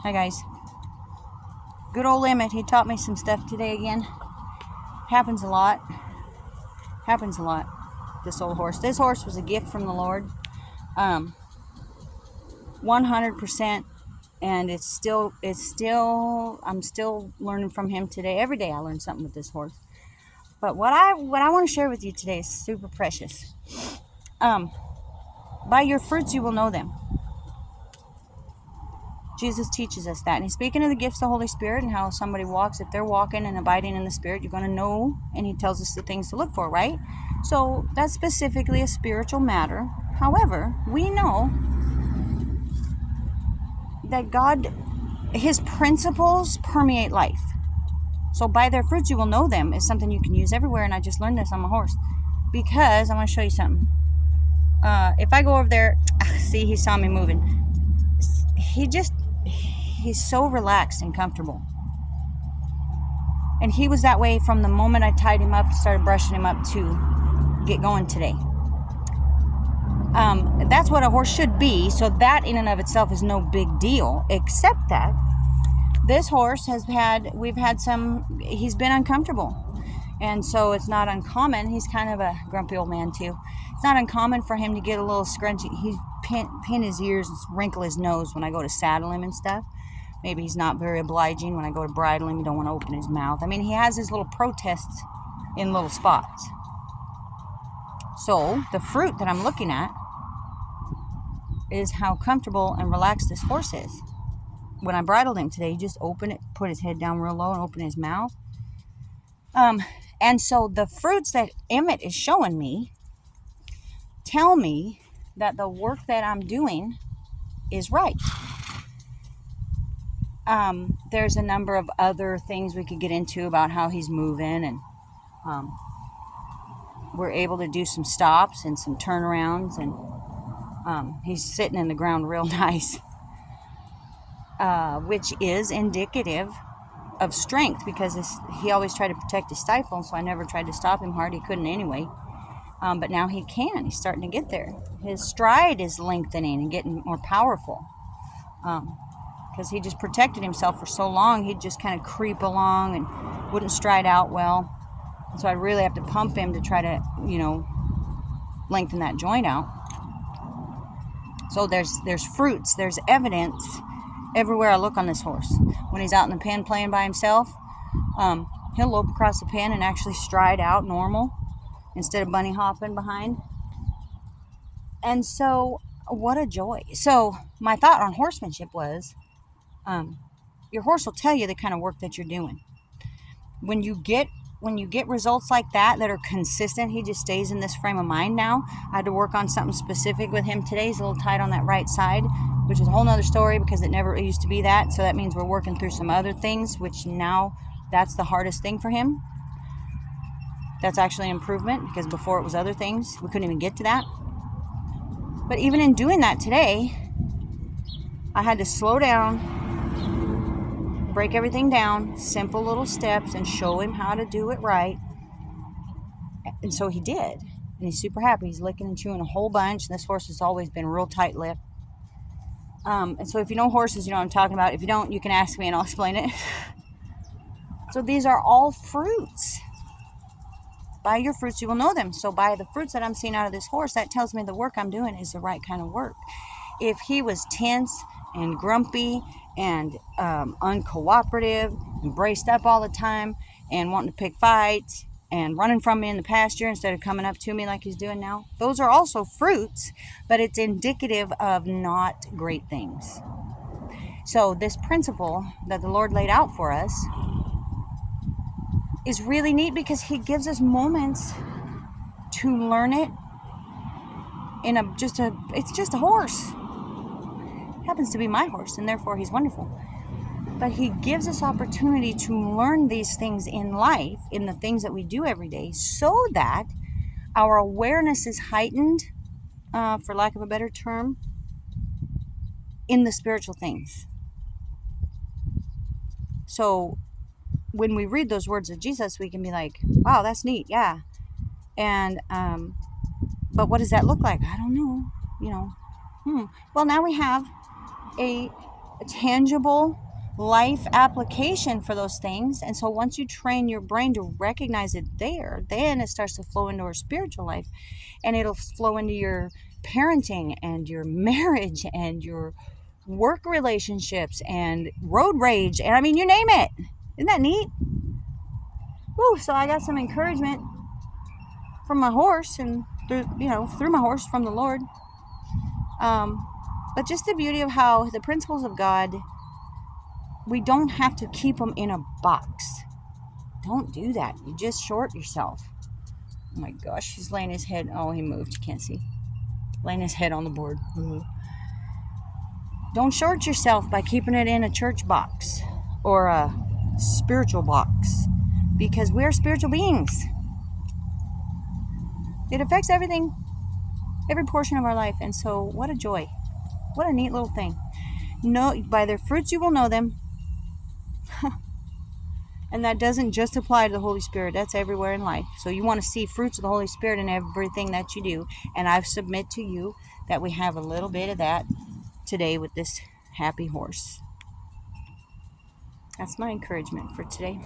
Hi guys. Good old Emmett, he taught me some stuff today again. Happens a lot. This old horse. This horse was a gift from the Lord. 100%. And I'm still learning from him today. Every day I learn something with this horse. But what I want to share with you today is super precious. By your fruits you will know them. Jesus teaches us that. And he's speaking of the gifts of the Holy Spirit and how somebody walks. If they're walking and abiding in the Spirit, you're going to know. And he tells us the things to look for, right? So that's specifically a spiritual matter. However, we know that God, his principles permeate life. So by their fruits you will know them is something you can use everywhere. And I just learned this on my horse. Because I'm going to show you something. If I go over there, see, he saw me moving. He's so relaxed and comfortable. And he was that way from the moment I tied him up and started brushing him up to get going today. That's what a horse should be. So that in and of itself is no big deal, except that this horse he's been uncomfortable. And so it's not uncommon. He's kind of a grumpy old man too. It's not uncommon for him to get a little scrunchy. He pin his ears and wrinkle his nose when I go to saddle him and stuff. Maybe he's not very obliging when I go to bridle him. You don't want to open his mouth. I mean, he has his little protests in little spots. So the fruit that I'm looking at is how comfortable and relaxed this horse is. When I bridled him today, he just opened it, put his head down real low and opened his mouth. And so the fruits that Emmett is showing me tell me that the work that I'm doing is right. There's a number of other things we could get into about how he's moving, and we're able to do some stops and some turnarounds, and he's sitting in the ground real nice, which is indicative of strength, because he always tried to protect his stifle, so I never tried to stop him hard. He couldn't anyway. But now he can. He's starting to get there. His stride is lengthening and getting more powerful. Because he just protected himself for so long, he'd just kind of creep along and wouldn't stride out well. So I really have to pump him to try to, lengthen that joint out. So there's fruits, there's evidence everywhere I look on this horse. When he's out in the pen playing by himself, he'll lope across the pen and actually stride out normal instead of bunny hopping behind. And so, what a joy. So my thought on horsemanship was, your horse will tell you the kind of work that you're doing. When you get results like that are consistent, he just stays in this frame of mind now. I had to work on something specific with him today. He's a little tight on that right side, which is a whole nother story because it never used to be that. So that means we're working through some other things, which now that's the hardest thing for him. That's actually an improvement, because before it was other things. We couldn't even get to that. But even in doing that today, I had to slow down, break everything down, simple little steps, and show him how to do it right. And so he did. And he's super happy. He's licking and chewing a whole bunch. And this horse has always been real tight-lipped. And so if you know horses, you know what I'm talking about. If you don't, you can ask me and I'll explain it. So these are all fruits. By your fruits you will know them. So by the fruits that I'm seeing out of this horse, that tells me the work I'm doing is the right kind of work. If he was tense and grumpy and uncooperative and braced up all the time and wanting to pick fights and running from me in the pasture instead of coming up to me like he's doing now, those are also fruits, but it's indicative of not great things. So this principle that the Lord laid out for us is really neat, because he gives us moments to learn it it's just a horse. It happens to be my horse, and therefore he's wonderful. But he gives us opportunity to learn these things in life, in the things that we do every day, so that our awareness is heightened, for lack of a better term, in the spiritual things. So when we read those words of Jesus, we can be like, wow, that's neat, yeah. And but what does that look like? I don't know. Well, now we have a tangible life application for those things. And so once you train your brain to recognize it there, then it starts to flow into our spiritual life, and it'll flow into your parenting and your marriage and your work relationships and road rage, and I mean, you name it. Isn't that neat? Woo, so I got some encouragement from my horse, and through my horse, from the Lord. But just the beauty of how the principles of God, we don't have to keep them in a box. Don't do that. You just short yourself. Oh my gosh, he's laying his head. Oh, he moved. You can't see. Laying his head on the board. Don't short yourself by keeping it in a church box or a spiritual box, because we're spiritual beings. It affects everything, every portion of our life. And so what a joy. What a neat little thing. No, by their fruits you will know them. And that doesn't just apply to the Holy Spirit. That's everywhere in life. So you want to see fruits of the Holy Spirit in everything that you do. And I submit to you that we have a little bit of that today with this happy horse. That's my encouragement for today.